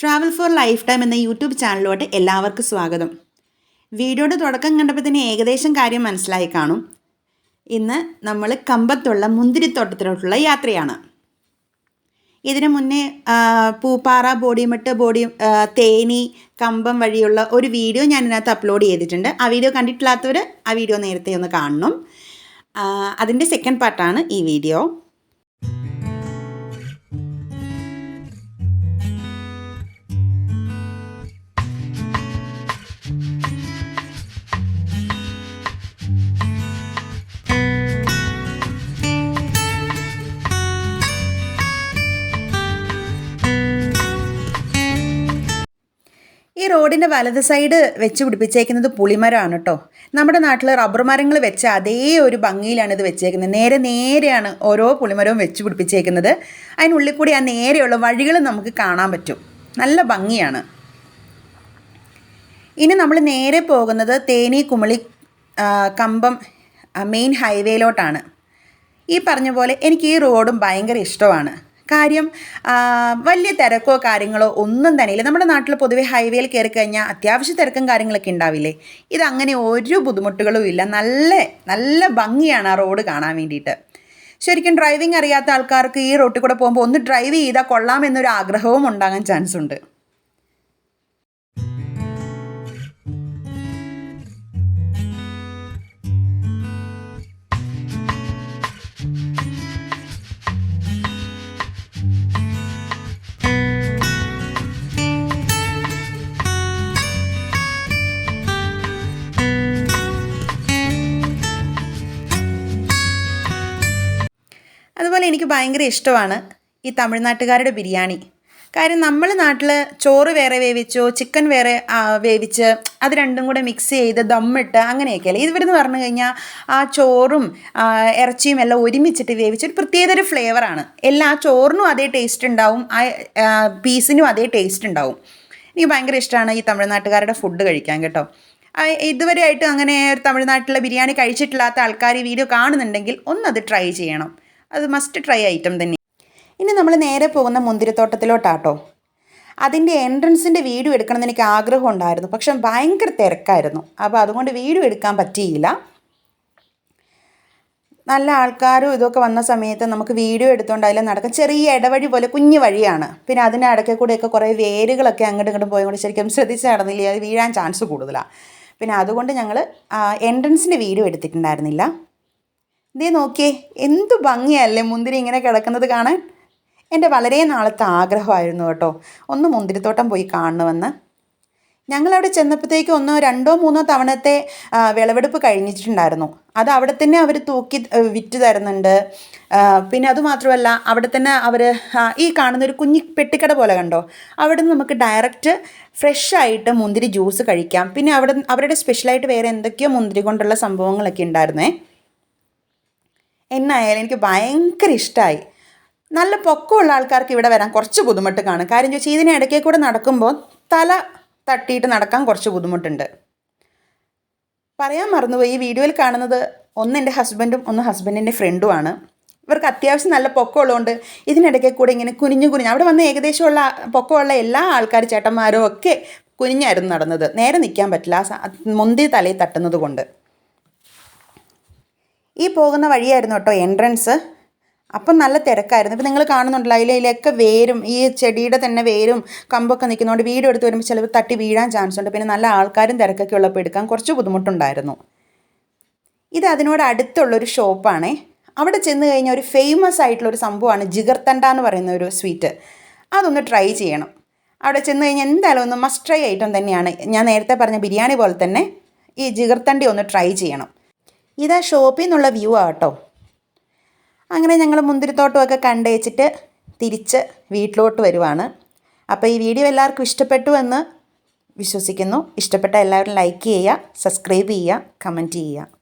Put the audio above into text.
Travel four life time എന്ന YouTube ചാനലിലോട്ട് എല്ലാവർക്കും സ്വാഗതം. വീഡിയോയുടെ തുടക്കം കണ്ടപ്പോൾ തന്നെ ഏകദേശം കാര്യം മനസ്സിലായി കാണും. ഇന്ന് നമ്മൾ കമ്പത്തുള്ള മുന്തിരിത്തോട്ടത്തിലോട്ടുള്ള യാത്രയാണ്. ഇതിനു മുന്നേ പൂപ്പാറ, ബോഡിമെട്ട്, തേനി, കമ്പം വഴിയുള്ള ഒരു വീഡിയോ ഞാൻ ഇതിനകത്ത് അപ്ലോഡ് ചെയ്തിട്ടുണ്ട്. ആ വീഡിയോ കണ്ടിട്ടില്ലാത്തവർ ആ വീഡിയോ നേരത്തെ ഒന്ന് കാണണം. അതിൻ്റെ സെക്കൻഡ് പാർട്ടാണ് ഈ വീഡിയോ. ഈ റോഡിൻ്റെ വലത് സൈഡ് വെച്ച് പിടിപ്പിച്ചേക്കുന്നത് പുളിമരമാണ് കേട്ടോ. നമ്മുടെ നാട്ടിൽ റബ്ബർ മരങ്ങൾ വെച്ച അതേ ഒരു ഭംഗിയിലാണ് ഇത് വെച്ചേക്കുന്നത്. നേരെയാണ് ഓരോ പുളിമരവും വെച്ച് പിടിപ്പിച്ചേക്കുന്നത്. അതിനുള്ളിൽ കൂടി ആ നേരെയുള്ള വഴികൾ നമുക്ക് കാണാൻ പറ്റും. നല്ല ഭംഗിയാണ്. ഇനി നമ്മൾ നേരെ പോകുന്നത് തേനി, കുമളി, കമ്പം മെയിൻ ഹൈവേയിലോട്ടാണ്. ഈ പറഞ്ഞ പോലെ എനിക്ക് ഈ റോഡും ഭയങ്കര ഇഷ്ടമാണ്. കാര്യം വലിയ തിരക്കോ കാര്യങ്ങളോ ഒന്നും തന്നെയില്ല. നമ്മുടെ നാട്ടിൽ പൊതുവെ ഹൈവേയിൽ കയറി കഴിഞ്ഞാൽ അത്യാവശ്യ തിരക്കും കാര്യങ്ങളൊക്കെ ഉണ്ടാവില്ലേ. ഇതങ്ങനെ ഒരു ബുദ്ധിമുട്ടുകളും ഇല്ല. നല്ല ഭംഗിയാണ് ആ റോഡ് കാണാൻ വേണ്ടിയിട്ട്. ശരിക്കും ഡ്രൈവിംഗ് അറിയാത്ത ആൾക്കാർക്ക് ഈ റോട്ടിൽ കൂടെ പോകുമ്പോൾ ഒന്ന് ഡ്രൈവ് ചെയ്താൽ കൊള്ളാമെന്നൊരു ആഗ്രഹവും ഉണ്ടാകാൻ ചാൻസ് ഉണ്ട്. അതുപോലെ എനിക്ക് ഭയങ്കര ഇഷ്ടമാണ് ഈ തമിഴ്നാട്ടുകാരുടെ ബിരിയാണി. കാര്യം നമ്മൾ നാട്ടിൽ ചോറ് വേറെ വേവിച്ചോ ചിക്കൻ വേറെ വേവിച്ച് അത് രണ്ടും കൂടെ മിക്സ് ചെയ്ത് ദമ്മിട്ട് അങ്ങനെയൊക്കെയല്ലേ. ഇവരെന്ന് പറഞ്ഞു കഴിഞ്ഞാൽ ആ ചോറും ഇറച്ചിയും എല്ലാം ഒരുമിച്ചിട്ട് വേവിച്ചൊരു പ്രത്യേകതര ഫ്ലേവറാണ്. എല്ലാ ചോറിനും അതേ ടേസ്റ്റ് ഉണ്ടാവും, ആ പീസിനും അതേ ടേസ്റ്റ് ഉണ്ടാവും. എനിക്ക് ഭയങ്കര ഇഷ്ടമാണ് ഈ തമിഴ്നാട്ടുകാരുടെ ഫുഡ് കഴിക്കാൻ കേട്ടോ. ഇതുവരെയായിട്ടും അങ്ങനെ തമിഴ്നാട്ടിലെ ബിരിയാണി കഴിച്ചിട്ടില്ലാത്ത ആൾക്കാർ ഈ വീഡിയോ കാണുന്നുണ്ടെങ്കിൽ ഒന്നത് ട്രൈ ചെയ്യണം. അത് മസ്റ്റ് ട്രൈ ഐറ്റം തന്നെ. ഇനി നമ്മൾ നേരെ പോകുന്ന മുന്തിരിത്തോട്ടത്തിലോട്ടാട്ടോ. അതിൻ്റെ എൻട്രൻസിൻ്റെ വീഡിയോ എടുക്കണമെന്ന് എനിക്ക് ആഗ്രഹം ഉണ്ടായിരുന്നു. പക്ഷെ ഭയങ്കര തിരക്കായിരുന്നു. അപ്പോൾ അതുകൊണ്ട് വീഡിയോ എടുക്കാൻ പറ്റിയില്ല. നല്ല ആൾക്കാരും ഇതൊക്കെ വന്ന സമയത്ത് നമുക്ക് വീഡിയോ എടുത്തുകൊണ്ട് അതിൽ നടക്കാം. ചെറിയ ഇടവഴി പോലെ കുഞ്ഞു വഴിയാണ്. പിന്നെ അതിൻ്റെ ഇടയ്ക്ക് കൂടെയൊക്കെ കുറേ വേരുകളൊക്കെ അങ്ങോട്ടും ഇങ്ങോട്ടും പോയതുകൊണ്ട് ശരിക്കും ശ്രദ്ധിച്ച് നടന്നില്ല, അത് വീഴാൻ ചാൻസ് കൂടുതലാണ്. പിന്നെ അതുകൊണ്ട് ഞങ്ങൾ എൻട്രൻസിൻ്റെ വീഡിയോ എടുത്തിട്ടുണ്ടായിരുന്നില്ല. ഇതേ നോക്കിയേ, എന്തു ഭംഗിയല്ലേ മുന്തിരി ഇങ്ങനെ കിടക്കുന്നത് കാണാൻ. എൻ്റെ വളരെ നാളത്തെ ആഗ്രഹമായിരുന്നു കേട്ടോ ഒന്ന് മുന്തിരിത്തോട്ടം പോയി കാണണമെന്ന്. ഞങ്ങളവിടെ ചെന്നപ്പോഴത്തേക്ക് 1, 2, 3 തവണത്തെ വിളവെടുപ്പ് കഴിഞ്ഞിട്ടുണ്ടായിരുന്നു. അത് അവിടെ തന്നെ അവർ തൂക്കി വിറ്റ് തരുന്നുണ്ട്. പിന്നെ അതുമാത്രമല്ല അവിടെ തന്നെ അവർ ഈ കാണുന്നൊരു കുഞ്ഞി പെട്ടിക്കട പോലെ കണ്ടോ, അവിടെ നിന്ന് നമുക്ക് ഡയറക്റ്റ് ഫ്രഷായിട്ട് മുന്തിരി ജ്യൂസ് കഴിക്കാം. പിന്നെ അവരുടെ സ്പെഷ്യലായിട്ട് വേറെ എന്തൊക്കെയോ മുന്തിരി കൊണ്ടുള്ള സംഭവങ്ങളൊക്കെ ഉണ്ടായിരുന്നേ. എന്നായാലും എനിക്ക് ഭയങ്കര ഇഷ്ടമായി. നല്ല പൊക്കമുള്ള ആൾക്കാർക്ക് ഇവിടെ വരാൻ കുറച്ച് ബുദ്ധിമുട്ട് കാണും. കാര്യം ചോദിച്ചാൽ ഇതിന് ഇടയ്ക്ക് കൂടെ നടക്കുമ്പോൾ തല തട്ടിയിട്ട് നടക്കാൻ കുറച്ച് ബുദ്ധിമുട്ടുണ്ട്. പറയാൻ മറന്നുപോയി, ഈ വീഡിയോയിൽ കാണുന്നത് ഒന്ന് എൻ്റെ ഹസ്ബൻഡും ഒന്ന് ഹസ്ബൻഡിൻ്റെ ഫ്രണ്ടുമാണ്. ഇവർക്ക് അത്യാവശ്യം നല്ല പൊക്കമുള്ളതുകൊണ്ട് ഇതിനിടയ്ക്ക് കൂടെ ഇങ്ങനെ കുനിഞ്ഞ് അവിടെ വന്ന് ഏകദേശമുള്ള പൊക്കമുള്ള എല്ലാ ആൾക്കാർ ചേട്ടന്മാരും ഒക്കെ കുനിഞ്ഞായിരുന്നു നടന്നത്. നേരെ നിൽക്കാൻ പറ്റില്ല, മുന്തിരി തലയിൽ തട്ടുന്നത് കൊണ്ട്. ഈ പോകുന്ന വഴിയായിരുന്നു കേട്ടോ എൻട്രൻസ്. അപ്പം നല്ല തിരക്കായിരുന്നു. ഇപ്പം നിങ്ങൾ കാണുന്നുണ്ടല്ലോ അതിലൊക്കെ വേരും ഈ ചെടിയുടെ തന്നെ വേരും കമ്പൊക്കെ നിൽക്കുന്നതുകൊണ്ട് വീഡിയോ എടുത്ത് വരുമ്പോൾ ചിലപ്പോൾ തട്ടി വീഴാൻ ചാൻസ് ഉണ്ട്. പിന്നെ നല്ല ആൾക്കാരും തിരക്കൊക്കെ ഉള്ളപ്പോൾ എടുക്കാൻ കുറച്ച് ബുദ്ധിമുട്ടുണ്ടായിരുന്നു. ഇത് അതിനോട് അടുത്തുള്ളൊരു ഷോപ്പാണേ. അവിടെ ചെന്ന് കഴിഞ്ഞാൽ ഒരു ഫേമസ് ആയിട്ടുള്ളൊരു സംഭവമാണ് ജിഗർത്തണ്ട എന്ന് പറയുന്ന ഒരു സ്വീറ്റ്. അതൊന്ന് ട്രൈ ചെയ്യണം. അവിടെ ചെന്ന് കഴിഞ്ഞാൽ എന്തായാലും ഒന്ന് മസ്റ്റ് ട്രൈ ഐറ്റം തന്നെയാണ്. ഞാൻ നേരത്തെ പറഞ്ഞ ബിരിയാണി പോലെ തന്നെ ഈ ജിഗർത്തണ്ടി ഒന്ന് ട്രൈ ചെയ്യണം. ഇതാ ഷോപ്പിൽ നിന്നുള്ള വ്യൂ ആട്ടോ. അങ്ങനെ ഞങ്ങൾ മുന്തിരിത്തോട്ടമൊക്കെ കണ്ടേച്ചിട്ട് തിരിച്ച് വീട്ടിലോട്ട് വരുവാണ്. അപ്പോൾ ഈ വീഡിയോ എല്ലാവർക്കും ഇഷ്ടപ്പെട്ടു എന്ന് വിശ്വസിക്കുന്നു. ഇഷ്ടപ്പെട്ട എല്ലാവരും ലൈക്ക് ചെയ്യുക, സബ്സ്ക്രൈബ് ചെയ്യുക, കമൻറ്റ് ചെയ്യുക.